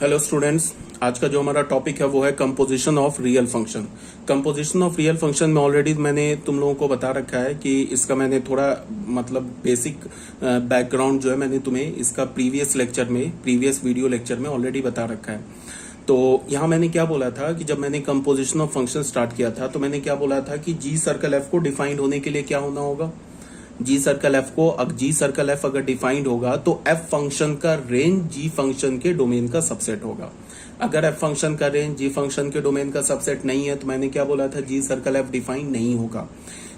Hello students, आज का जो हमारा टॉपिक है वो है composition of real function. Composition of real function में ऑलरेडी मैंने तुम लोगों को बता रखा है कि इसका मैंने थोड़ा बेसिक बैकग्राउंड जो है मैंने तुम्हें इसका प्रीवियस वीडियो लेक्चर में ऑलरेडी बता रखा है। तो यहाँ मैंने क्या बोला था कि जब मैंने कंपोजिशन ऑफ फंक्शन स्टार्ट किया था तो मैंने क्या बोला था कि जी सर्कल एफ को डिफाइंड होने के लिए क्या होना होगा। जी सर्कल एफ अगर डिफाइंड होगा तो एफ फंक्शन का रेंज जी फंक्शन के डोमेन का सबसेट होगा। अगर एफ फंक्शन का रेंज जी फंक्शन के डोमेन का सबसेट नहीं है तो मैंने क्या बोला था, जी सर्कल एफ डिफाइंड नहीं होगा।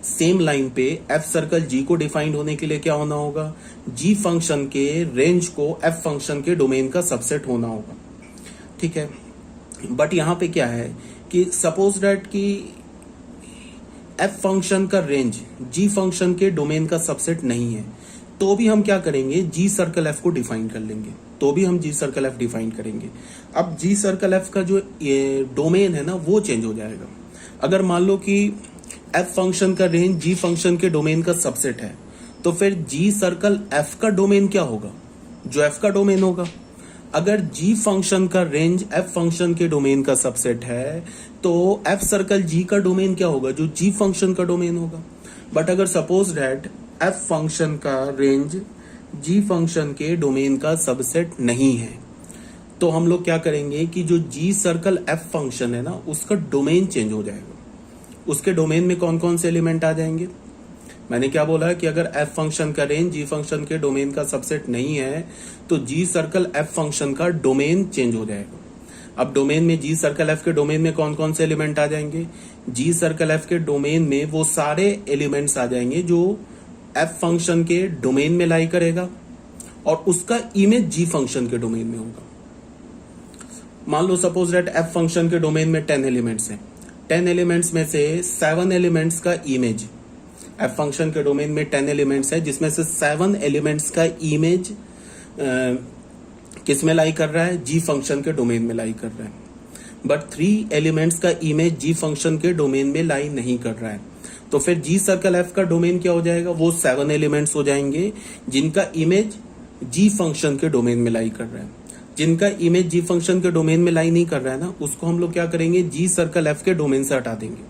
सेम लाइन पे एफ सर्कल जी को डिफाइंड होने के लिए क्या होना होगा, जी फंक्शन के रेंज को एफ फंक्शन के डोमेन का सबसेट होना होगा। ठीक है, बट यहां पे क्या है कि सपोज दैट कि एफ फंक्शन का रेंज जी फंक्शन के डोमेन का सबसेट नहीं है तो भी हम क्या करेंगे, जी सर्कल एफ को डिफाइन कर लेंगे। अब जी सर्कल एफ का जो डोमेन है ना वो चेंज हो जाएगा। अगर मान लो कि एफ फंक्शन का रेंज जी फंक्शन के डोमेन का सबसेट है तो फिर जी सर्कल एफ का डोमेन क्या होगा, जो एफ का डोमेन होगा। अगर जी फंक्शन का रेंज एफ फंक्शन के डोमेन का सबसेट है तो एफ सर्कल जी का डोमेन क्या होगा, जो जी फंक्शन का डोमेन होगा। बट अगर सपोज दैट एफ फंक्शन का रेंज जी फंक्शन के डोमेन का सबसेट नहीं है तो हम लोग क्या करेंगे कि जो जी सर्कल एफ फंक्शन है ना उसका डोमेन चेंज हो जाएगा। उसके डोमेन में कौन कौन से एलिमेंट आ जाएंगे। मैंने क्या बोला कि अगर एफ फंक्शन का रेंज जी फंक्शन के डोमेन का सबसेट नहीं है तो जी सर्कल एफ फंक्शन का डोमेन चेंज हो जाएगा। अब डोमेन में जी सर्कल एफ के डोमेन में कौन कौन से एलिमेंट आ जाएंगे, जी सर्कल एफ के डोमेन में वो सारे एलिमेंट्स आ जाएंगे जो एफ फंक्शन के डोमेन में लाई करेगा और उसका इमेज जी फंक्शन के डोमेन में होगा। मान लो सपोज दैट एफ फंक्शन के डोमेन में 10 एलिमेंट्स हैं, 10 एलिमेंट्स में से 7 एलिमेंट्स का इमेज एफ फंक्शन के डोमेन में 10 एलिमेंट्स है जिसमें से 7 एलिमेंट्स का इमेज किस में लाई कर रहा है, जी फंक्शन के डोमेन में लाई कर रहा है। बट 3 एलिमेंट्स का इमेज जी फंक्शन के डोमेन में लाई नहीं कर रहा है तो फिर जी सर्कल एफ का डोमेन क्या हो जाएगा, वो 7 एलिमेंट्स हो जाएंगे जिनका इमेज जी फंक्शन के डोमेन में लाई कर रहा है। जिनका इमेज जी फंक्शन के डोमेन में लाई नहीं कर रहा है ना उसको हम लोग क्या करेंगे, जी सर्कल एफ के डोमेन से हटा देंगे।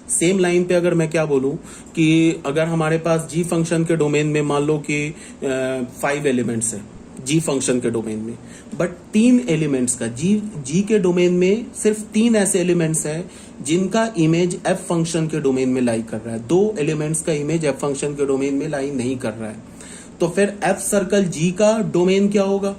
सेम लाइन पे अगर मैं क्या बोलूं कि अगर हमारे पास जी फंक्शन के डोमेन में मान लो कि 5 एलिमेंट्स है जी फंक्शन के डोमेन में, बट 3 एलिमेंट्स का जी के डोमेन में सिर्फ 3 ऐसे एलिमेंट्स हैं जिनका इमेज एफ फंक्शन के डोमेन में लाई कर रहा है, 2 एलिमेंट्स का इमेज एफ फंक्शन के डोमेन में लाई नहीं कर रहा है। तो फिर एफ सर्कल जी का डोमेन क्या होगा,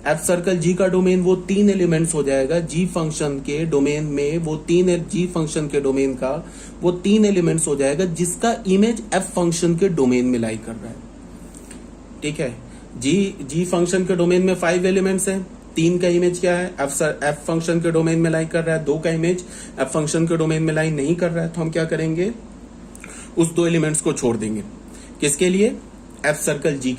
एफ सर्कल जी का डोमेन वो 3 एलिमेंट्स हो जाएगा जी फंक्शन के डोमेन में, वो 3 जी फंक्शन के डोमेन का वो 3 एलिमेंट्स हो जाएगा जिसका इमेज एफ फंक्शन के डोमेन में लाई कर रहा है। ठीक है, जी फंक्शन के डोमेन में 5 एलिमेंट्स हैं, 3 का इमेज क्या है, एफ फंक्शन के डोमेन में लाई कर रहा है, 2 का इमेज एफ फंक्शन के डोमेन में लाई नहीं कर रहा है। तो हम क्या करेंगे, उस 2 एलिमेंट्स को छोड़ देंगे। किसके लिए, एफ सर्कल जी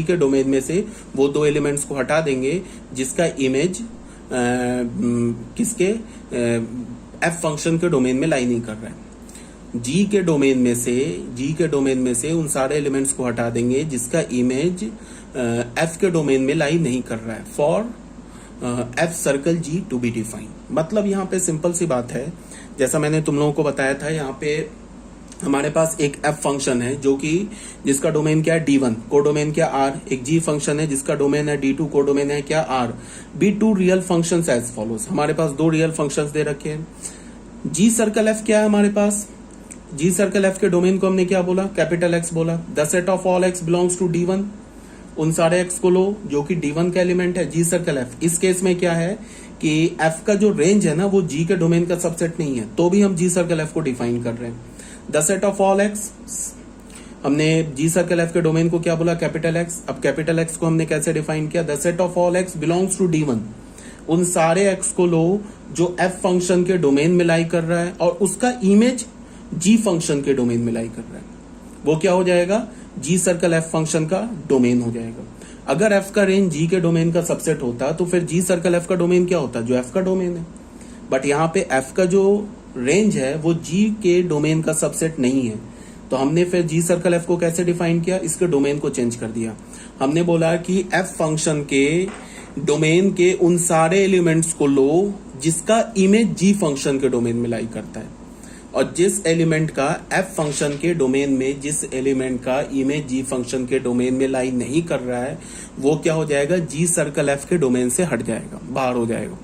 के डोमेन में से वो 2 एलिमेंट्स को हटा देंगे जिसका इमेज किसके एफ फंक्शन के डोमेन में लाई नहीं कर रहा है। जी के डोमेन में से उन सारे एलिमेंट्स को हटा देंगे जिसका इमेज एफ के डोमेन में लाई नहीं कर रहा है for f circle g to be defined. मतलब यहाँ पे सिंपल सी बात है, जैसा मैंने तुम लोगों को बताया था, यहाँ पे हमारे पास एक एफ फंक्शन है जो कि जिसका डोमेन क्या है D1, कोडोमेन क्या R, एक जी फंक्शन है जिसका डोमेन है D2, कोडोमेन है क्या R। B2 real functions as follows, हमारे पास 2 रियल फंक्शंस दे रखे हैं। जी सर्कल एफ क्या है हमारे पास, जी सर्कल एफ के डोमेन को हमने क्या बोला, कैपिटल एक्स बोला। The set of all x belongs to D1, उन सारे एक्स को लो जो कि D1 का एलिमेंट है। जी सर्कल एफ इस केस में क्या है कि एफ का जो रेंज है ना वो जी के डोमेन का सबसेट नहीं है तो भी हम जी सर्कल एफ को डिफाइन कर रहे हैं। The set of all x, हमने जी सर्कल एफ के डोमेन को क्या बोला, कैपिटल एक्स। अब कैपिटल एक्स को हमने कैसे डिफाइन किया, the set of all x belongs to D1, उन सारे एक्स को लो जो एफ फंक्शन के डोमेन में लाई कर रहा है और उसका इमेज जी फंक्शन के डोमेन में लाई कर रहा है, वो क्या हो जाएगा, जी सर्कल एफ फंक्शन का डोमेन हो जाएगा। अगर एफ का रेंज जी के डोमेन का सबसेट होता तो फिर जी सर्कल एफ का डोमेन क्या होता, जो एफ का डोमेन है। बट यहाँ पे एफ का जो रेंज है वो जी के डोमेन का सबसेट नहीं है तो हमने फिर जी सर्कल एफ को कैसे डिफाइन किया, इसके डोमेन को चेंज कर दिया। हमने बोला कि एफ फंक्शन के डोमेन के उन सारे एलिमेंट्स को लो जिसका इमेज जी फंक्शन के डोमेन में लाई करता है, और जिस एलिमेंट का एफ फंक्शन के डोमेन में, जिस एलिमेंट का इमेज जी फंक्शन के डोमेन में लाई नहीं कर रहा है, वो क्या हो जाएगा, जी सर्कल एफ के डोमेन से हट जाएगा, बाहर हो जाएगा।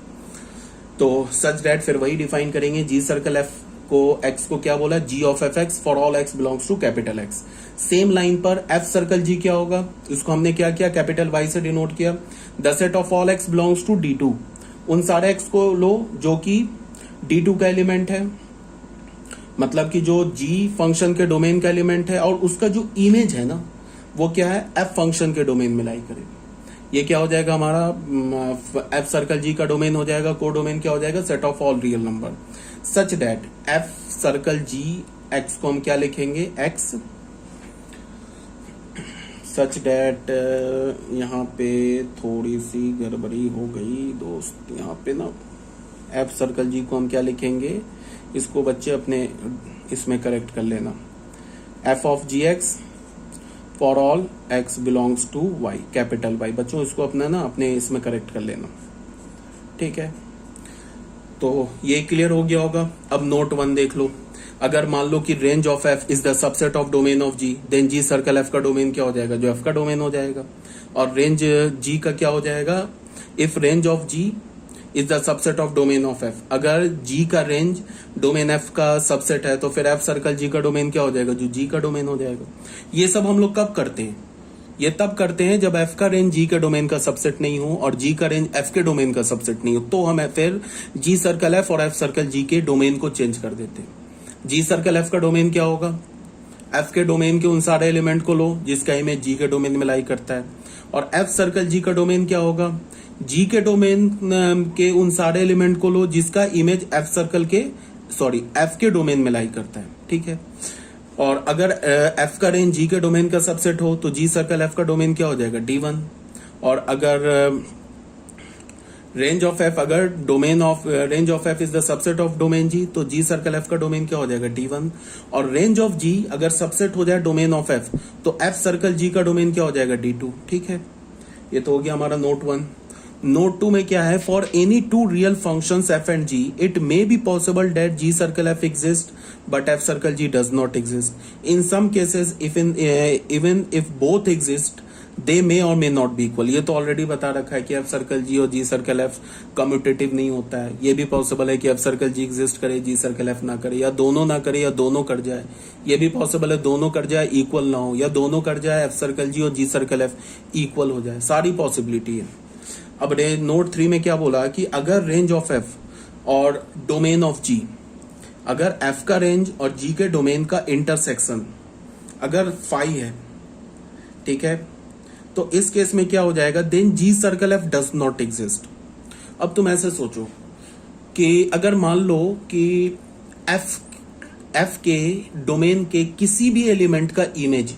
तो सच दैट फिर वही डिफाइन करेंगे, जी सर्कल एफ को एक्स को क्या बोला, जी of F X for all x belongs to capital X. Same line पर एफ सर्कल जी क्या होगा, इसको हमने क्या किया, कैपिटल वाई से डिनोट किया। The set of all x belongs to D two, उन सारे एक्स को लो जो कि डी टू का एलिमेंट है, मतलब कि जो जी फंक्शन के डोमेन का एलिमेंट है, और उसका जो इमेज है ना वो क्या है, एफ फंक्शन के डोमेन में लाई करेगा। ये क्या हो जाएगा हमारा, एफ सर्कल जी का डोमेन हो जाएगा, को डोमेन क्या हो जाएगा, set of all real number, such that f circle g x को हम क्या लिखेंगे, एक्स, सच दैट यहाँ पे थोड़ी सी गड़बड़ी हो गई दोस्त, यहाँ पे ना एफ सर्कल जी को हम क्या लिखेंगे, इसको बच्चे अपने इसमें करेक्ट कर लेना, f of g x for all x belongs to y, capital y. बच्चों इसको अपना ना अपने इसमें करेक्ट कर लेना, ठीक है। तो ये क्लियर हो गया होगा। अब नोट 1 देख लो, अगर मान लो कि range of F is the subset of domain of g, then g circle F का डोमेन क्या हो जाएगा, जो एफ का डोमेन हो जाएगा, और रेंज जी का क्या हो जाएगा, if range of ji is the subset of domain of F, अगर जी का रेंज डोमेन एफ का सबसेट है तो फिर एफ सर्कल जी का डोमेन क्या हो जाएगा, जो जी का डोमेन हो जाएगा। ये सब हम लोग कब करते हैं, ये तब करते हैं जब एफ का रेंज जी के डोमेन का सबसेट नहीं हो और जी का रेंज एफ के डोमेन का सबसेट नहीं हो, तो हम फिर जी सर्कल एफ और एफ सर्कल जी के डोमेन को चेंज कर देते हैं। जी सर्कल एफ का डोमेन क्या होगा, एफ के डोमेन के उन सारे एलिमेंट को लो जिसका इमेज जी के डोमेन में लाई करता है, और एफ सर्कल जी का डोमेन क्या होगा, जी के डोमेन के उन सारे एलिमेंट को लो जिसका इमेज एफ सर्कल के एफ के डोमेन में लाई करता है, ठीक है। और अगर एफ का रेंज जी के डोमेन का सबसेट हो तो जी सर्कल एफ का डोमेन क्या हो जाएगा, D1, और अगर रेंज ऑफ एफ, अगर domain of range of F is the subset of domain G, तो जी सर्कल एफ का डोमेन क्या हो जाएगा, D1, और रेंज ऑफ जी अगर सबसेट हो जाए डोमेन ऑफ एफ तो एफ सर्कल जी का डोमेन क्या हो जाएगा, D2, ठीक है। ये तो हो गया हमारा नोट 1। नोट 2 में क्या है, for any two real functions F and G it may be possible that G circle F exist but F circle G does not exist. In some cases even if both exist they may or may not be equal. ये तो already बता रखा है कि F circle जी और g circle F commutative नहीं होता है। ये भी पॉसिबल है कि एफ सर्कल जी एग्जिस्ट करे, जी सर्कल एफ ना करे, या दोनों ना करे, या दोनों कर जाए। ये भी पॉसिबल है दोनों कर जाए इक्वल ना हो, या दोनों कर जाए एफ सर्कल जी और जी सर्कल एफ इक्वल हो जाए, सारी पॉसिबिलिटी है। अब नोट 3 में क्या बोला कि अगर रेंज ऑफ एफ और डोमेन ऑफ जी, अगर एफ का रेंज और जी के डोमेन का इंटरसेक्शन अगर फाई है, ठीक है, तो इस केस में क्या हो जाएगा, then g circle f does not exist. अब तुम ऐसे सोचो कि अगर मान लो कि एफ के डोमेन के किसी भी एलिमेंट का इमेज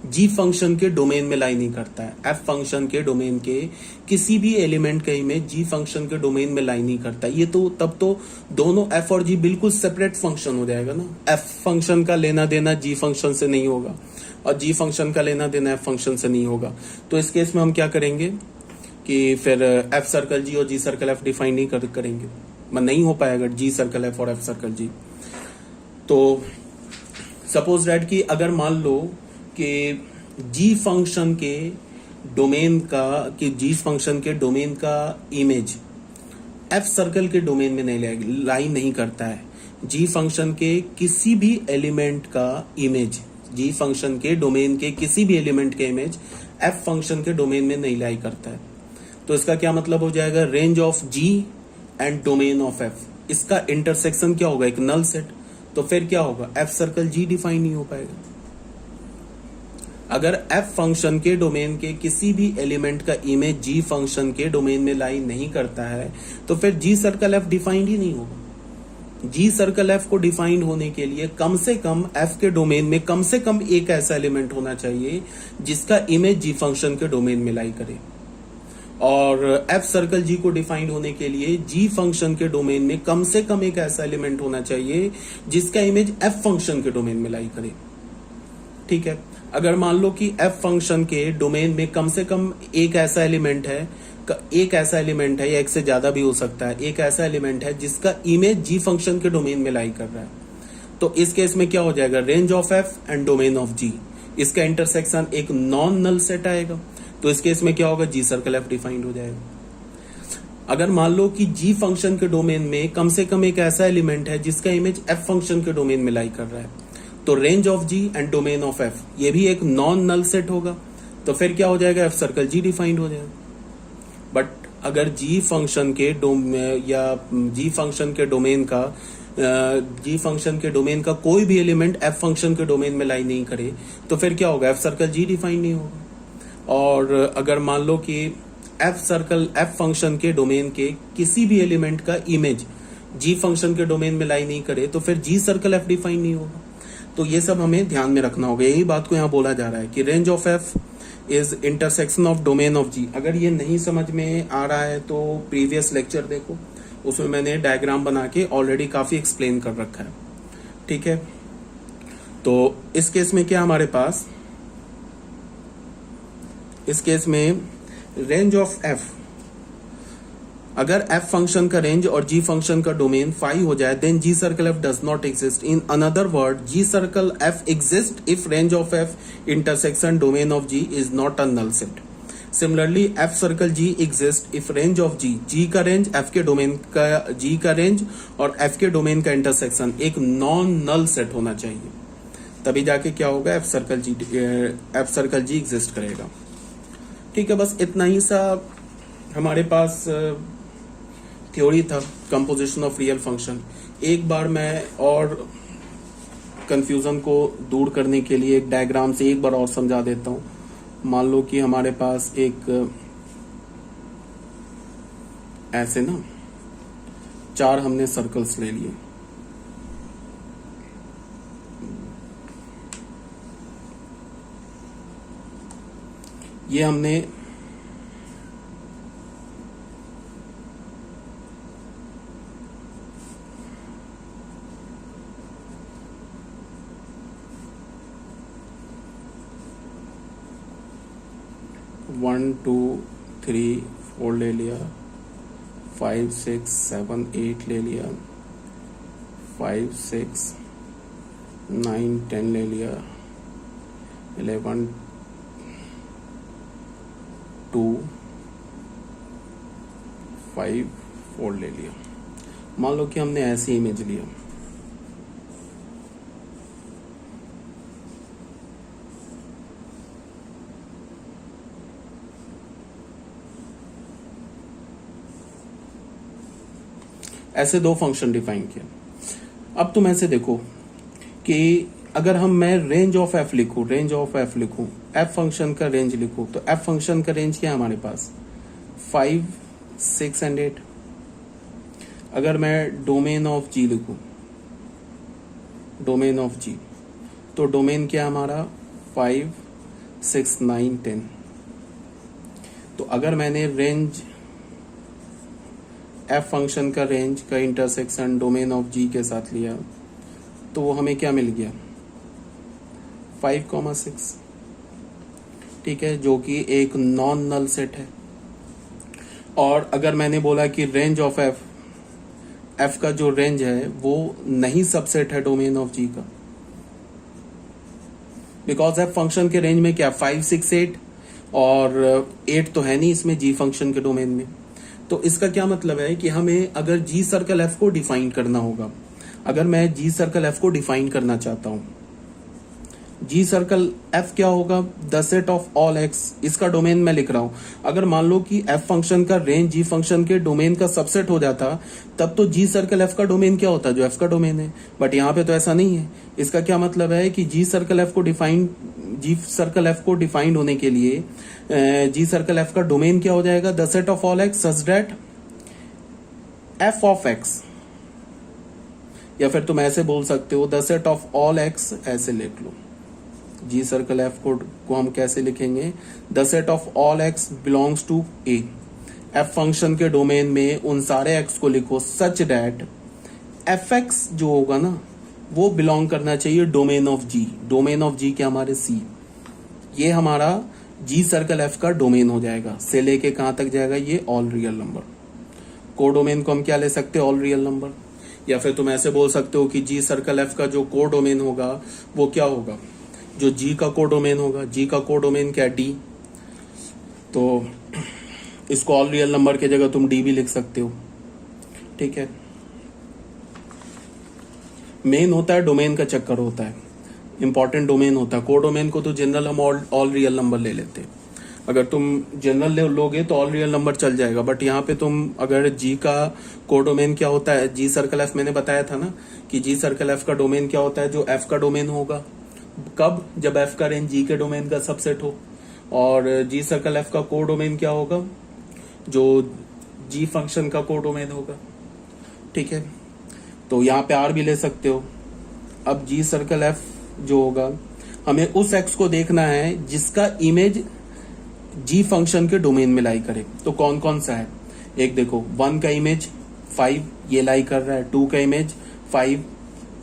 जी फंक्शन के डोमेन में लाई नहीं करता है, एफ फंक्शन के डोमेन के किसी भी एलिमेंट का इमेज जी फंक्शन के डोमेन में लाई नहीं करता, ये तो तब तो दोनों एफ और जी बिल्कुल सेपरेट फंक्शन हो जाएगा ना। एफ फंक्शन का लेना देना जी फंक्शन से नहीं होगा और जी फंक्शन का लेना देना एफ फंक्शन से नहीं होगा। तो इस केस में हम क्या करेंगे कि फिर एफ सर्कल जी और जी सर्कल एफ डिफाइन नहीं करेंगे, नहीं हो पाएगा जी सर्कल एफ और एफ सर्कल जी। तो सपोज दैट कि अगर मान लो कि जी फंक्शन के डोमेन का, कि जी फंक्शन के डोमेन का इमेज एफ सर्कल के डोमेन में नहीं लाई नहीं करता है, जी फंक्शन के किसी भी एलिमेंट का इमेज, जी फंक्शन के डोमेन के किसी भी एलिमेंट के इमेज एफ फंक्शन के डोमेन में नहीं लाई करता है, तो इसका क्या मतलब हो जाएगा, range of g and domain of f, इसका इंटरसेक्शन क्या होगा, एक नल सेट। तो फिर क्या होगा, एफ सर्कल जी डिफाइन नहीं हो पाएगा। अगर एफ फंक्शन के डोमेन के किसी भी एलिमेंट का इमेज जी फंक्शन के डोमेन में लाई नहीं करता है तो फिर जी सर्कल एफ डिफाइंड ही नहीं होगा। जी सर्कल एफ को डिफाइंड होने के लिए कम से कम एफ के डोमेन में कम से कम एक ऐसा एलिमेंट होना चाहिए जिसका इमेज जी फंक्शन के डोमेन में लाई करे, और एफ सर्कल जी को डिफाइंड होने के लिए जी फंक्शन के डोमेन में कम से कम एक ऐसा एलिमेंट होना चाहिए जिसका इमेज एफ फंक्शन के डोमेन में लाई करे, ठीक है। अगर मान लो कि f फंक्शन के डोमेन में कम से कम एक ऐसा एलिमेंट है या एक से ज्यादा भी हो सकता है, एक ऐसा एलिमेंट है जिसका इमेज g फंक्शन के डोमेन में लाई कर रहा है, तो इस केस में क्या हो जाएगा, range of f and domain of g, इसका इंटरसेक्शन एक नॉन नल सेट आएगा, तो इस केस में क्या होगा, g सर्कल f डिफाइंड हो जाएगा। अगर मान लो कि g फंक्शन के डोमेन में कम से कम एक ऐसा एलिमेंट है जिसका इमेज f फंक्शन के डोमेन में लाई कर रहा है, तो range of g and domain of f ये भी एक नॉन नल सेट होगा, तो फिर क्या हो जाएगा, f सर्कल g डिफाइंड हो जाएगा। बट अगर g फंक्शन के डोमेन का कोई भी एलिमेंट f फंक्शन के डोमेन में लाई नहीं करे, तो फिर क्या होगा, f सर्कल g डिफाइंड नहीं होगा। और अगर मान लो कि f फंक्शन के डोमेन के किसी भी एलिमेंट का इमेज g फंक्शन के डोमेन में लाई नहीं करे, तो फिर g सर्कल f डिफाइंड नहीं होगा। तो ये सब हमें ध्यान में रखना होगा, यही बात को यहाँ बोला जा रहा है कि range of f is intersection of domain of g। अगर ये नहीं समझ में आ रहा है तो प्रीवियस लेक्चर देखो, उसमें मैंने डायग्राम बना के ऑलरेडी काफी एक्सप्लेन कर रखा है, ठीक है। तो इस केस में क्या हमारे पास, इस केस में रेंज ऑफ f, अगर f फंक्शन का रेंज और g फंक्शन का डोमेन फाई हो जाए, then g circle f does not exist. In another word, g circle f exist if range of f intersection domain of g is not a null set. Similarly f circle g exist if range of g का range f के domain का, g का range और f के domain का intersection एक non null set होना चाहिए, तभी जाके क्या होगा, f सर्कल g एग्जिस्ट करेगा। ठीक है, बस इतना ही सा हमारे पास थ्योरी था कंपोजिशन ऑफ रियल फंक्शन। एक बार मैं और कंफ्यूजन को दूर करने के लिए एक डायग्राम से एक बार और समझा देता हूं। मान लो कि हमारे पास एक ऐसे ना 4 हमने सर्कल्स ले लिए, ये हमने वन 2 3 4 ले लिया, 5 6 7 8 ले लिया, 5 6 9 10 ले लिया, 11 2 5 4 ले लिया। मान लो कि हमने ऐसी इमेज लिया, ऐसे 2 फंक्शन डिफाइन किया। अब तुम ऐसे देखो कि अगर मैं रेंज ऑफ f लिखूं, f फंक्शन का रेंज लिखूं, तो f फंक्शन का रेंज क्या है हमारे पास, 5 6 एंड 8। अगर मैं डोमेन ऑफ g लिखूं, तो डोमेन क्या है हमारा, 5 6 9 10। तो अगर मैंने रेंज f फंक्शन का रेंज का इंटरसेक्शन डोमेन ऑफ g के साथ लिया, तो वो हमें क्या मिल गया, 5,6, ठीक है, जो कि एक नॉन नल सेट है। और अगर मैंने बोला कि रेंज ऑफ f का जो रेंज है वो नहीं सबसेट है डोमेन ऑफ g का, बिकॉज f फंक्शन के रेंज में क्या 5 6 8 और 8 तो है नहीं इसमें g फंक्शन के डोमेन में। तो इसका क्या मतलब है कि हमें अगर g सर्कल f को डिफाइन करना होगा, अगर मैं g सर्कल f को डिफाइन करना चाहता हूं, g सर्कल f क्या होगा, the set of all x, इसका डोमेन मैं लिख रहा हूं। अगर मान लो कि f फंक्शन का रेंज g फंक्शन के डोमेन का सबसेट हो जाता, तब तो g सर्कल f का डोमेन क्या होता, जो f का डोमेन है। बट यहाँ पे तो ऐसा नहीं है। इसका क्या मतलब है कि g सर्कल f को डिफाइंड होने के लिए g सर्कल f का डोमेन क्या हो जाएगा, the set of all x such that f of x, या फिर तुम ऐसे बोल सकते हो the set of all x, ऐसे लिख लो। g सर्कल f को हम कैसे लिखेंगे, the set of all x belongs to a। f function के डोमेन में उन सारे x को लिखो सच दैट fx जो होगा ना वो बिलोंग करना चाहिए domain of g। Domain of g क्या हमारे c। ये हमारा जी सर्कल एफ का डोमेन हो जाएगा। से लेके कहां तक जाएगा? ये ऑल रियल नंबर। कोडोमेन को हम क्या ले सकते हैं? All real number. या फिर तुम ऐसे बोल सकते हो कि जी सर्कल एफ का जो कोडोमेन होगा वो क्या होगा? जो जी का कोडोमेन होगा, जी का कोडोमेन क्या? डी। तो इसको ऑल रियल नंबर की जगह तुम डी भी लिख सकते हो। ठीक है। मेन होता है डोमेन का चक्कर होता है, इंपॉर्टेंट डोमेन होता है। कोडोमेन को तो जनरल हम ऑल रियल नंबर ले लेते हैं। अगर तुम जनरल लोगे तो ऑल रियल नंबर चल जाएगा, बट यहाँ पे तुम अगर जी का कोडोमेन क्या होता है, जी सर्कल एफ, मैंने बताया था ना कि जी सर्कल एफ का डोमेन क्या होता है? जो एफ का डोमेन होगा। कब? जब एफ का रेंज जी के डोमेन का सबसेट हो। और जी सर्कल एफ का कोडोमेन क्या होगा? जो जी फंक्शन का कोडोमेन होगा। ठीक है। तो यहाँ पे आर भी ले सकते हो। अब जी सर्कल एफ जो होगा, हमें उस एक्स को देखना है जिसका इमेज जी फंक्शन के डोमेन में लाई करे। तो कौन कौन सा है? एक देखो, 1 का इमेज 5 ये लाई कर रहा है, 2 का इमेज 5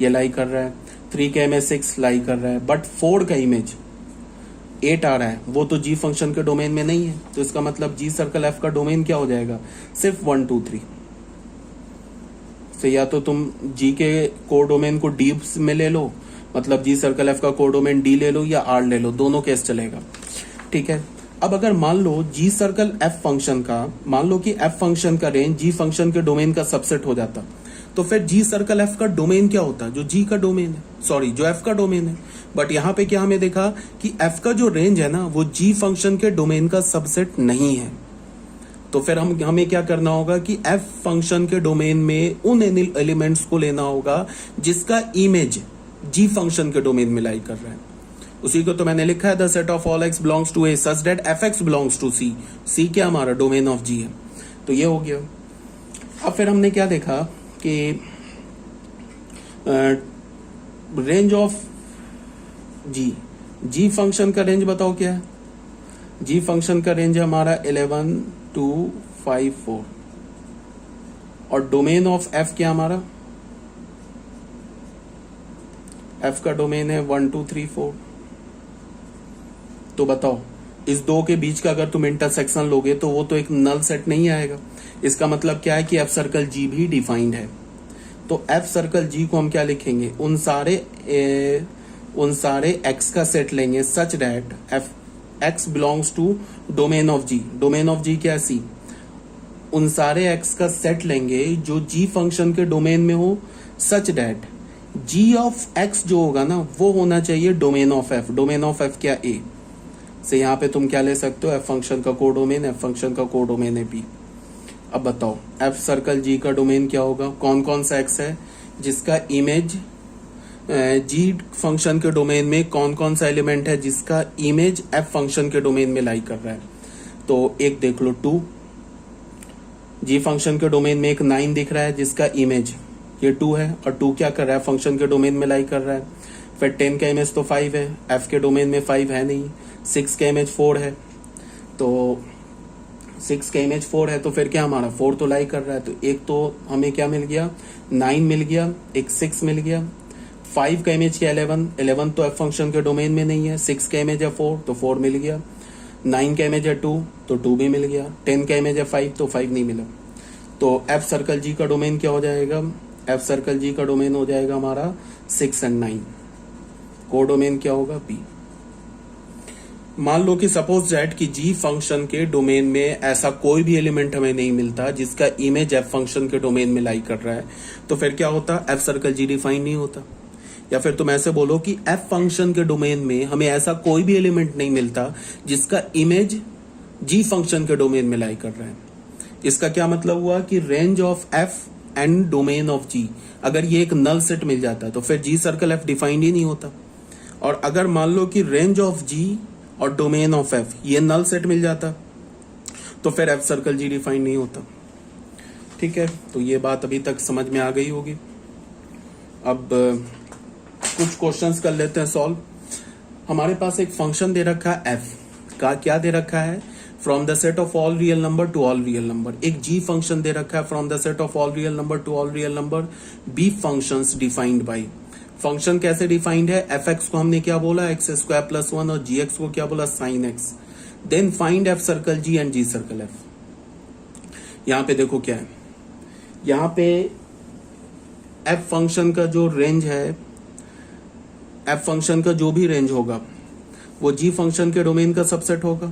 ये लाई कर रहा है, 3 का इमेज 6 लाई कर रहा है, बट 4 का इमेज 8 आ रहा है, वो तो जी फंक्शन के डोमेन में नहीं है। तो इसका मतलब जी सर्कल एफ का डोमेन क्या हो जाएगा? सिर्फ 1 2 3 से। या तो तुम जी के कोडोमेन को डी में ले लो, मतलब जी सर्कल एफ का कोडोमेन डी ले लो, या आर ले लो, दोनों केस चलेगा। ठीक है। अब अगर मान लो जी सर्कल एफ फंक्शन का, मान लो कि एफ फंक्शन का रेंज जी फंक्शन के डोमेन का सबसेट हो जाता, तो फिर जी सर्कल एफ का डोमेन क्या होता? जो जी का डोमेन है, सॉरी जो एफ का डोमेन है। बट यहाँ पे क्या हमें देखा कि एफ का जो रेंज है ना वो जी फंक्शन के डोमेन का सबसेट नहीं है। तो फिर हमें क्या करना होगा कि एफ फंक्शन के डोमेन में उन एलिमेंट्स को लेना होगा जिसका इमेज जी फंक्शन के डोमेन में लाई कर रहा है। उसी को तो मैंने लिखा है, the set of all x belongs to A such that F X belongs to C. C क्या? हमारा डोमेन ऑफ जी है। तो ये हो गया। अब फिर हमने क्या देखा कि रेंज ऑफ जी फंक्शन का रेंज बताओ क्या है? जी फंक्शन का रेंज है हमारा 11 2 5 4, और डोमेन ऑफ एफ क्या हमारा? एफ का डोमेन है 1 2 3 4। तो बताओ, इस दो के बीच का अगर तुम इंटरसेक्शन लोगे तो वो तो एक नल सेट नहीं आएगा। इसका मतलब क्या है कि एफ सर्कल जी भी डिफाइंड है। तो एफ सर्कल जी को हम क्या लिखेंगे? उन सारे एक्स का सेट लेंगे such that F X belongs to domain of G. Domain of G क्या है? सी। उन सारे एक्स का सेट लेंगे जो जी फंक्शन के डोमेन में हो such that g of x जो होगा ना वो होना चाहिए domain of f. Domain of f क्या? ए। से यहाँ पे तुम क्या ले सकते हो? एफ फंक्शन का कोडोमेन, एफ फंक्शन का कोडोमेन है बी। अब बताओ एफ सर्कल जी का डोमेन क्या होगा? कौन कौन सा एक्स है जिसका इमेज जी फंक्शन के डोमेन में, कौन कौन सा एलिमेंट है जिसका इमेज एफ फंक्शन के डोमेन में लाई कर रहा है? तो एक देख लो 2, जी फंक्शन के डोमेन में एक 9 दिख रहा है जिसका इमेज ये 2 है, और 2 क्या कर रहा है? फंक्शन के डोमेन में लाई कर रहा है। फिर 10 का इमेज तो 5 है, एफ के डोमेन में 5 है नहीं। 6 का इमेज 4 है, तो 6 का इमेज 4 है, तो फिर क्या हमारा 4 तो लाई कर रहा है। तो एक तो हमें क्या मिल गया? 9 मिल गया, एक 6 मिल गया। 5 का इमेज क्या? 11 तो एफ फंक्शन के डोमेन में नहीं है। 6 का इमेज है 4 तो 4 मिल गया। 9 का इमेज है 2 तो 2 भी मिल गया। 10 का इमेज है 5 तो 5 नहीं मिला। तो एफ सर्कल जी का डोमेन क्या हो जाएगा? एफ सर्कल जी का डोमेन हो जाएगा हमारा 6 और 9। कोडोमेन क्या होगा? बी। मान लो कि सपोज दैट कि जी फंक्शन के डोमेन में ऐसा कोई भी एलिमेंट हमें नहीं मिलता जिसका इमेज एफ फंक्शन के डोमेन में लाई कर रहा है, तो फिर क्या होता? एफ सर्कल जी डिफाइन नहीं होता। या फिर तुम ऐसे बोलो कि एफ फंक्शन के डोमेन में हमें ऐसा कोई भी एलिमेंट नहीं मिलता जिसका इमेज जी फंक्शन के डोमेन में लाई कर रहा है। इसका क्या मतलब हुआ कि range of F and domain of G, अगर ये एक नल सेट मिल जाता तो फिर जी सर्कल एफ डिफाइंड ही नहीं होता। और अगर मान लो कि रेंज ऑफ जी और डोमेन ऑफ एफ ये नल सेट मिल जाता तो फिर एफ सर्कल जी डिफाइन नहीं होता। ठीक है, तो ये बात अभी तक समझ में आ गई होगी। अब कुछ क्वेश्चंस कर लेते हैं सॉल्व। हमारे पास एक फंक्शन दे रखा है एफ का, क्या दे रखा है? From the set of all real number to all real number. एक जी फंक्शन दे रखा है from the set of all real number to all real number, be functions defined by. Function कैसे डिफाइंड है, एफ एक्स को हमने क्या बोला, एक्स स्क्वायर प्लस वन, और जी एक्स को क्या बोला, sine x. Then find f circle g and g circle f. यहां पे देखो क्या है, यहां पे एफ फंक्शन का जो रेंज है, एफ फंक्शन का जो भी रेंज होगा वो जी फंक्शन के डोमेन का सबसेट होगा।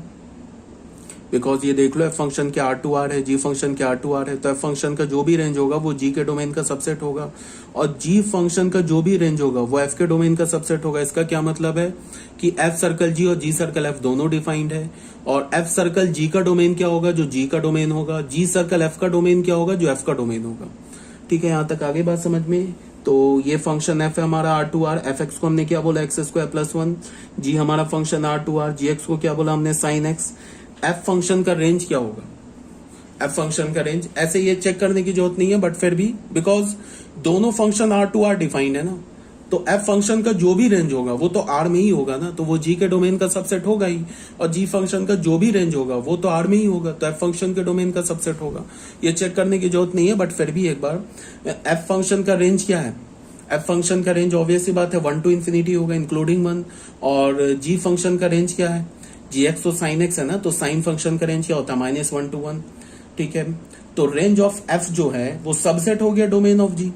बिकॉज ये देख लो एफ फंक्शन के आर टू आर है, जी फंक्शन के आर टू आर है, तो एफ फंक्शन का जो भी रेंज होगा वो जी के डोमेन का सबसेट होगा, और जी फंक्शन का जो भी रेंज होगा वो एफ के डोमेन का सबसेट होगा। इसका क्या मतलब है कि एफ सर्कल जी और जी सर्कल एफ दोनों डिफाइंड है, और एफ सर्कल जी का डोमेन क्या होगा, जो जी का डोमेन होगा, जी सर्कल एफ का डोमेन क्या होगा, जो एफ का डोमेन होगा। ठीक है, यहां तक आगे बात समझ में। तो ये फंक्शन एफ है हमारा R to R, f x को हमने क्या बोला, x square plus one, g हमारा function R to R, g x को क्या बोला हमने, साइन एक्स। एफ फंक्शन का रेंज क्या होगा, एफ फंक्शन का रेंज ऐसे ये चेक करने की जरूरत नहीं है, बट फिर भी बिकॉज दोनों function R to R defined है ना, तो एफ फंक्शन का जो भी रेंज होगा वो तो आर में ही होगा ना, तो वो जी के डोमेन का सबसेट होगा ही, और जी फंक्शन का जो भी रेंज होगा वो तो आर में ही होगा, तो एफ फंक्शन के डोमेन का सबसेट होगा। ये चेक करने की जरूरत नहीं है, बट फिर भी एक बार, एफ फंक्शन का रेंज क्या है, एफ फंक्शन का रेंज ऑब्वियस सी बात है 1 to इन्फिनिटी होगा इंक्लूडिंग 1, और जी फंक्शन का रेंज क्या है, जी एक्स तो साइन एक्स है ना, तो साइन फंक्शन का रेंज क्या होता है, -1 to 1। ठीक है, तो रेंज ऑफ एफ जो है वो सबसेट हो गया डोमेन ऑफ जी।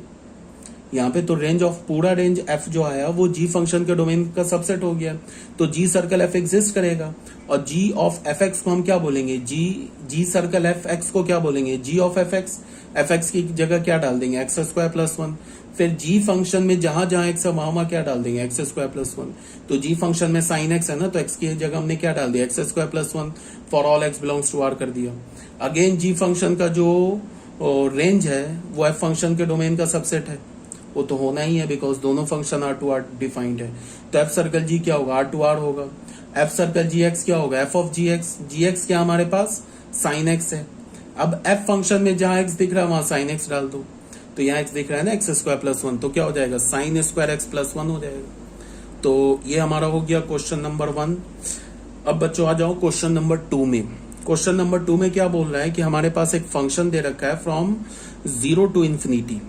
यहाँ पे तो रेंज ऑफ पूरा रेंज एफ जो आया वो जी फंक्शन के डोमेन का सबसेट हो गया, तो जी सर्कल एफ एग्जिस्ट करेगा, और जी ऑफ एफ एक्स को हम क्या बोलेंगे, जी सर्कल एफ एक्स को क्या बोलेंगे, जी ऑफ एफ एक्स की जगह क्या डाल देंगे, एक्स स्क्वायर प्लस वन। फिर जी फंक्शन में जहां जहां एक्स है वहां क्या डाल देंगे, एक्स स्क्वायर प्लस वन। तो जी फंक्शन में साइन एक्स है ना, तो एक्स की जगह हमने क्या डाल दिया, x square plus one, for all x belongs to R कर दिया। अगेन जी फंक्शन का जो रेंज है वो एफ फंक्शन के डोमेन का सबसेट है, वो तो होना ही है बिकॉज दोनों function R to R defined है। तो एफ सर्कल जी क्या होगा, आर टू आर होगा। एफ सर्कल जी एक्स क्या होगा, एफ ऑफ जी एक्स क्या हमारे पास साइन एक्स है। अब एफ फंक्शन में जहां एक्स दिख रहा है वहां साइन एक्स डाल दो, तो यहाँ एक्स दिख रहा है ना, एक्स स्क्वायर प्लस वन, तो क्या हो जाएगा, sine square x plus one हो जाएगा। तो ये हमारा हो गया क्वेश्चन नंबर 1। अब बच्चों आ जाओ क्वेश्चन नंबर 2 में। क्वेश्चन नंबर 2 में क्या बोल रहा है कि हमारे पास एक फंक्शन दे रखा है फ्रॉम 0 to इन्फिनिटी,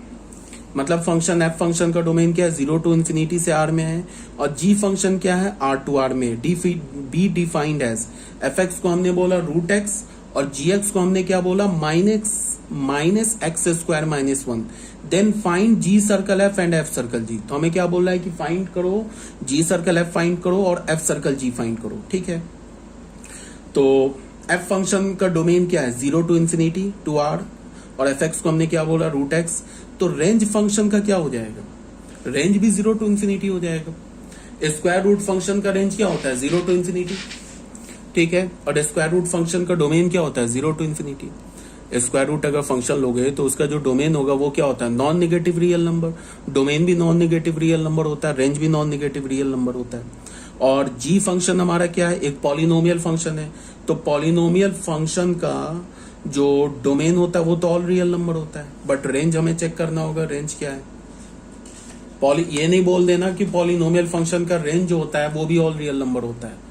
मतलब फंक्शन एफ फंक्शन का डोमेन क्या है, 0 to इन्फिनिटी से आर में है, और जी फंक्शन क्या है, आर टू आर में। Be defined as, f x को हमने बोला रूट एक्स, और जी एक्स को हमने क्या बोला, minus X square minus one. Then find G circle F and F circle G. तो हमें क्या बोल रहा है कि फाइंड करो जी सर्कल एफ फाइंड करो और एफ सर्कल जी फाइंड करो। ठीक है, तो एफ फंक्शन का डोमेन क्या है, 0 to इन्फिनिटी टू आर, और एफ एक्स को हमने क्या बोला, रूट एक्स। तो रेंज फंक्शन का क्या हो जाएगा, रेंज भी 0 to इन्फिनिटी हो जाएगा। स्क्वायर रूट फंक्शन का रेंज क्या होता है, 0 to इन्फिनिटी। ठीक है, और स्क्वायर रूट फंक्शन का डोमेन क्या होता है, 0 to इन्फिनिटी। स्क्वायर रूट अगर फंक्शन लोगे तो उसका जो डोमेन होगा वो क्या होता है, non negative real number. Domain भी नॉन नेगेटिव रियल नंबर होता है, रेंज भी नॉन नेगेटिव रियल नंबर होता है। और जी फंक्शन हमारा क्या है, एक पॉलिनोमियल फंक्शन है, तो पॉलिनोमियल फंक्शन का जो डोमेन होता है वो तो ऑल रियल नंबर होता है, बट रेंज हमें चेक करना होगा, रेंज क्या है। ये नहीं बोल देना कि पॉलिनोमियल फंक्शन का रेंज जो होता है वो भी ऑल रियल नंबर होता है।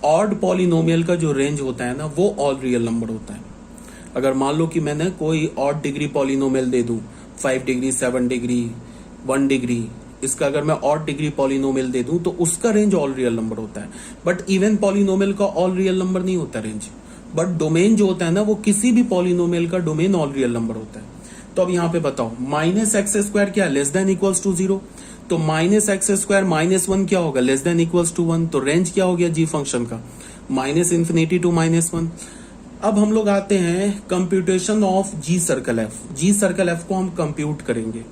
ऑड पॉलिनोमियल का जो रेंज होता है ना वो ऑल रियल नंबर होता है। अगर मान लो कि मैंने कोई ऑड डिग्री पॉलिनोमियल दे दूं, 5 डिग्री, 7 डिग्री, 1 डिग्री, इसका अगर मैं ऑड डिग्री पॉलिनोमियल दे दूं तो उसका रेंज ऑल रियल नंबर होता है। बट इवन पॉलिनोमियल का ऑल रियल नंबर नहीं होता रेंज, बट डोमेन जो होता है ना वो किसी भी पॉलिनोमियल का डोमेन ऑल रियल नंबर होता है। तो अब यहाँ पे बताओ, माइनस एक्स स्क्वायर क्या है, लेस देन इक्वल्स टू 0, तो माइनस एक्स स्क्वायर -1 क्या होगा, लेस देन इक्वल्स टू 1। तो रेंज क्या हो गया जी फंक्शन का, -इन्फिनिटी टू -1। अब हम लोग आते हैं computation of g circle f. G circle F को हम कंप्यूट करेंगे,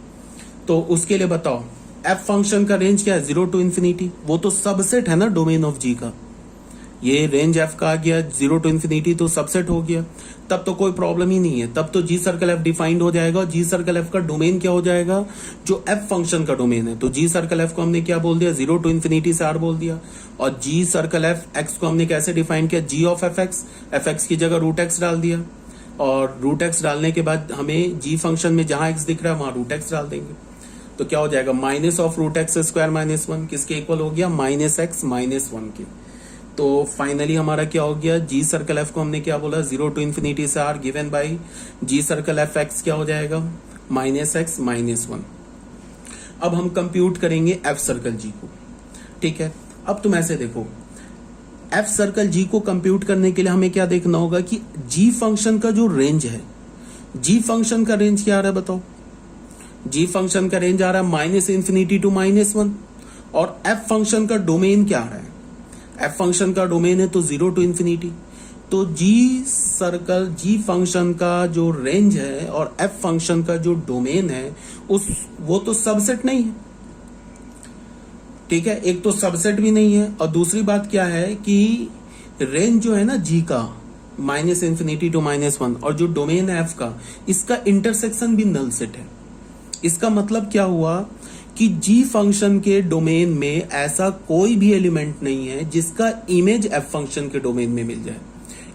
तो उसके लिए बताओ एफ फंक्शन का रेंज क्या है, 0 to इन्फिनिटी। वो तो सबसेट है ना डोमेन ऑफ जी का, ये रेंज एफ का आ गया 0 to इन्फिनिटी, तो सबसेट हो गया, तब तो कोई प्रॉब्लम ही नहीं है, तब तो जी सर्कल एफ डिफाइंड हो जाएगा। जी सर्कल एफ का डोमेन क्या हो जाएगा, जो एफ फंक्शन का डोमेन है। तो जी सर्कल एफ को हमने क्या बोल दिया, 0 to इन्फिनिटी से आर बोल दिया। और जी सर्कल एफ एक्स को हमने कैसे डिफाइन किया, जी ऑफ एफ एक्स की जगह रूट एक्स डाल दिया, और रूट एक्स डालने के बाद हमें जी फंक्शन में जहां एक्स दिख रहा है वहां रूट एक्स डाल देंगे। तो क्या हो जाएगा, minus of root x square -1 किसके इक्वल हो गया, -x -1 के। तो फाइनली हमारा क्या हो गया, जी सर्कल एफ को हमने क्या बोला, 0 to इन्फिनिटी से R given by g circle f x क्या हो जाएगा, -x -1। अब हम कंप्यूट करेंगे एफ सर्कल जी को। ठीक है, अब तुम ऐसे देखो, एफ सर्कल जी को कंप्यूट करने के लिए हमें क्या देखना होगा कि जी फंक्शन का जो रेंज है, जी फंक्शन का रेंज क्या आ रहा है बताओ। जी फंक्शन का रेंज आ रहा है -∞ to -1, और एफ फंक्शन का डोमेन क्या आ रहा है, एफ फंक्शन का डोमेन है तो 0 to ∞। तो जी सर्कल जी फंक्शन का जो रेंज है और एफ फंक्शन का जो डोमेन है वो तो सबसेट नहीं है। ठीक है, एक तो सबसेट भी नहीं है, और दूसरी बात क्या है कि रेंज जो है ना जी का -∞ to -1, और जो डोमेन है एफ का, इसका इंटरसेक्शन भी नल सेट है। इसका मतलब क्या हुआ कि जी फंक्शन के डोमेन में ऐसा कोई भी एलिमेंट नहीं है जिसका इमेज एफ फंक्शन के डोमेन में मिल जाए।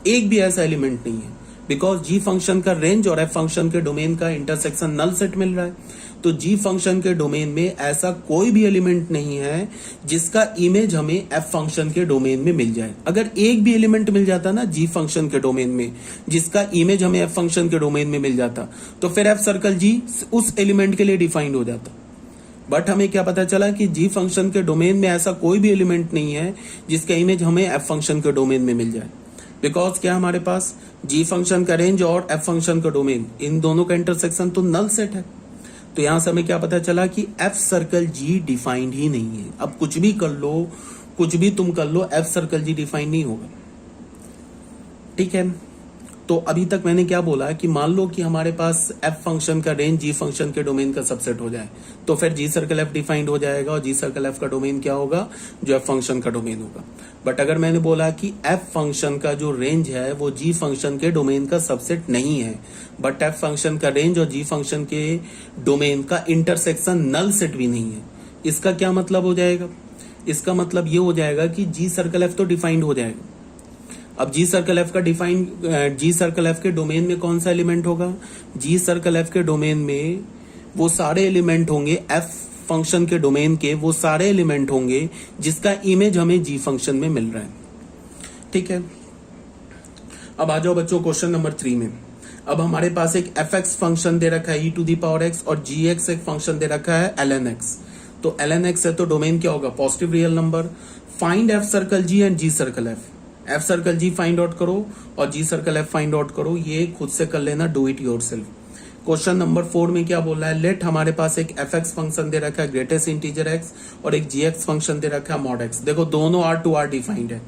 एक भी ऐसा एलिमेंट नहीं है, बिकॉज जी फंक्शन का रेंज और एफ फंक्शन के डोमेन का इंटरसेक्शन नल सेट मिल रहा है। तो जी फंक्शन के डोमेन में ऐसा कोई भी एलिमेंट नहीं है जिसका इमेज हमें एफ फंक्शन के डोमेन में मिल जाए। अगर एक भी एलिमेंट मिल जाता ना जी फंक्शन के डोमेन में जिसका इमेज हमें एफ फंक्शन के डोमेन में मिल जाता, तो फिर एफ सर्कल जी उस एलिमेंट के लिए डिफाइंड हो जाता। बट हमें क्या पता चला कि जी फंक्शन के डोमेन में ऐसा कोई भी एलिमेंट नहीं है जिसका इमेज हमें एफ फंक्शन के डोमेन में मिल जाए। बिकॉज क्या हमारे पास जी फंक्शन का रेंज और एफ फंक्शन का डोमेन, इन दोनों का इंटरसेक्शन तो नल सेट है। तो यहां से हमें क्या पता चला कि एफ सर्कल जी डिफाइंड ही नहीं है। अब कुछ भी कर लो, कुछ भी तुम कर लो, एफ सर्कल जी डिफाइंड नहीं होगा। ठीक है, तो अभी तक मैंने क्या बोला कि मान लो कि हमारे पास एफ फंक्शन का रेंज जी फंक्शन के डोमेन का सबसेट हो जाए, तो फिर जी सर्कल एफ डिफाइंड हो जाएगा, और जी सर्कल एफ का डोमेन क्या होगा, जो एफ फंक्शन का डोमेन होगा। बट अगर मैंने बोला कि एफ फंक्शन का जो रेंज है वो जी फंक्शन के डोमेन का सबसेट नहीं है, बट एफ फंक्शन का रेंज और जी फंक्शन के डोमेन का इंटरसेक्शन नल सेट भी नहीं है, इसका क्या मतलब हो जाएगा? इसका मतलब ये हो जाएगा कि जी सर्कल एफ तो डिफाइंड हो जाएगा। अब जी सर्कल एफ का जी सर्कल एफ के डोमेन में कौन सा एलिमेंट होगा? जी सर्कल एफ के डोमेन में वो सारे एलिमेंट होंगे, एफ फंक्शन के डोमेन के वो सारे एलिमेंट होंगे जिसका इमेज हमें जी फंक्शन में मिल रहा है। ठीक है, अब आ जाओ बच्चों क्वेश्चन नंबर 3 में। अब हमारे पास एक एफ एक्स फंक्शन दे रखा है e⁻x, और जी एक्स एक फंक्शन दे रखा है ln x। तो ln x है तो डोमेन क्या होगा? Positive real number. Find f circle g and g circle f. F circle g find out करो और g circle f find out करो, ये खुद से कर लेना, do it yourself. Question number 4 में क्या बोला है? लेट हमारे पास एक एफ एक्स फंक्शन दे रखा है ग्रेटेस्ट इंटीजर एक्स, और एक जी एक्स फंक्शन दे रखा है मॉड एक्स। देखो दोनों आर टू आर डिफाइंड है,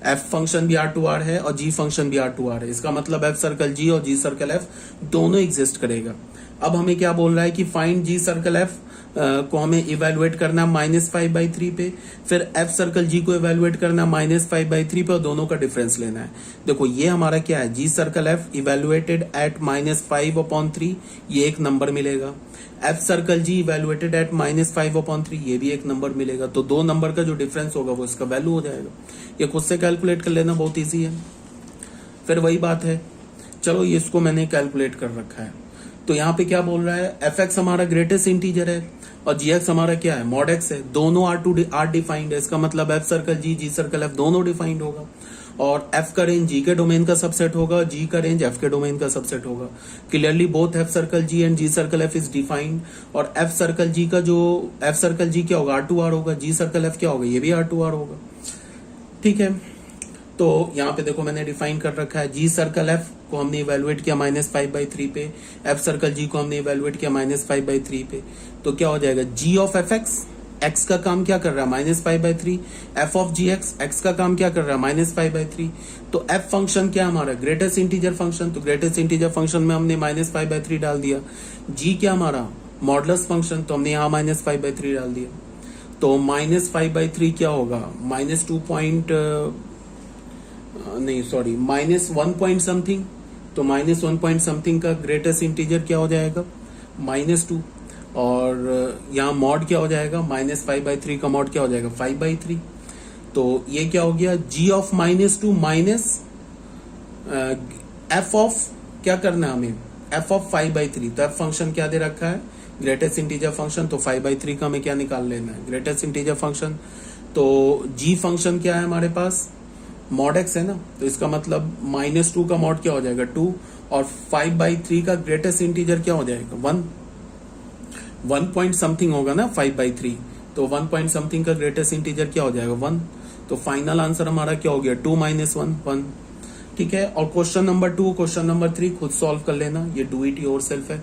एफ फंक्शन भी आर टू आर है और जी फंक्शन भी आर टू आर है। इसका मतलब एफ सर्कल जी और जी सर्कल एफ दोनों एग्जिस्ट करेगा। अब हमें क्या बोल रहा है कि फाइंड जी सर्कल एफ को हमें इवेलुएट करना -5/3 पे, फिर एफ सर्कल जी को इवेलुएट करना -5/3 पे, और दोनों का डिफरेंस लेना है। देखो ये हमारा क्या है, जी सर्कल एफ इवेलुएटेड एट -5/3, ये एक नंबर मिलेगा। एफ सर्कल जी इवेलुएटेड एट -5/3, ये भी एक नंबर मिलेगा। तो दो नंबर का जो डिफरेंस होगा वो इसका वैल्यू हो जाएगा। ये खुद से कैलकुलेट कर लेना, बहुत ईजी है। फिर वही बात है, चलो ये इसको मैंने कैलकुलेट कर रखा है। तो यहाँ पे क्या बोल रहा है, एफ एक्स हमारा ग्रेटेस्ट इंटीजर है और जी एक्स हमारा क्या है, मॉड एक्स है। दोनों आर डिफाइंड है, इसका मतलब एफ सर्कल जी सर्कल एफ दोनों डिफाइंड होगा। और एफ का रेंज जी के डोमेन का सबसेट होगा, जी का रेंज एफ के डोमेन का सबसेट होगा। Clearly both F circle g and g circle F is defined. और एफ सर्कल जी क्या होगा, R2R होगा। जी सर्कल एफ क्या होगा, ये भी R2R होगा। ठीक है, तो यहाँ पे देखो मैंने डिफाइन कर रखा है, जी सर्कल एफ को हमने इवेलुएट किया -5/3 पे, एफ सर्कल जी को हमने इवेलुएट किया -5/3 पे। तो क्या हो जाएगा, g of F x, x का काम क्या कर रहा है -5/3, f of g x, x का काम क्या कर रहा है -5/3। तो एफ फंक्शन क्या हमारा, ग्रेटेस्ट इंटीजर फंक्शन, तो ग्रेटेस्ट इंटीजर फंक्शन में हमने -5/3 डाल दिया। जी क्या हमारा, मॉडुलस फंक्शन, तो हमने यहाँ -5/3 डाल दिया। तो -5/3 क्या होगा, -1 पॉइंट समथिंग। तो -1 पॉइंट समथिंग का ग्रेटेस्ट इंटीजर क्या हो जाएगा, -2। और यहाँ मॉड क्या हो जाएगा, -5/3 का मॉड क्या हो जाएगा, 5/3। तो ये क्या हो गया, g of -2 minus f of क्या करना है हमें, f ऑफ 5/3। तो f फंक्शन क्या दे रखा है, ग्रेटेस्ट इंटीजर फंक्शन। तो 5/3 का हमें क्या निकाल लेना है, ग्रेटेस्ट इंटीजर फंक्शन। तो g फंक्शन क्या है हमारे पास, मॉड x है ना, तो इसका मतलब -2 का मॉड क्या हो जाएगा, 2। और 5/3 का ग्रेटेस्ट इंटीजर क्या हो जाएगा, 1। 1 पॉइंट समथिंग होगा ना 5/3, तो 1 पॉइंट समथिंग का ग्रेटेस्ट इंटीजर क्या हो जाएगा 1। तो फाइनल आंसर हमारा क्या हो गया 2 - 1 1। ठीक है, और क्वेश्चन नंबर 2 क्वेश्चन नंबर 3 खुद सॉल्व कर लेना, ये डू इट योरसेल्फ है।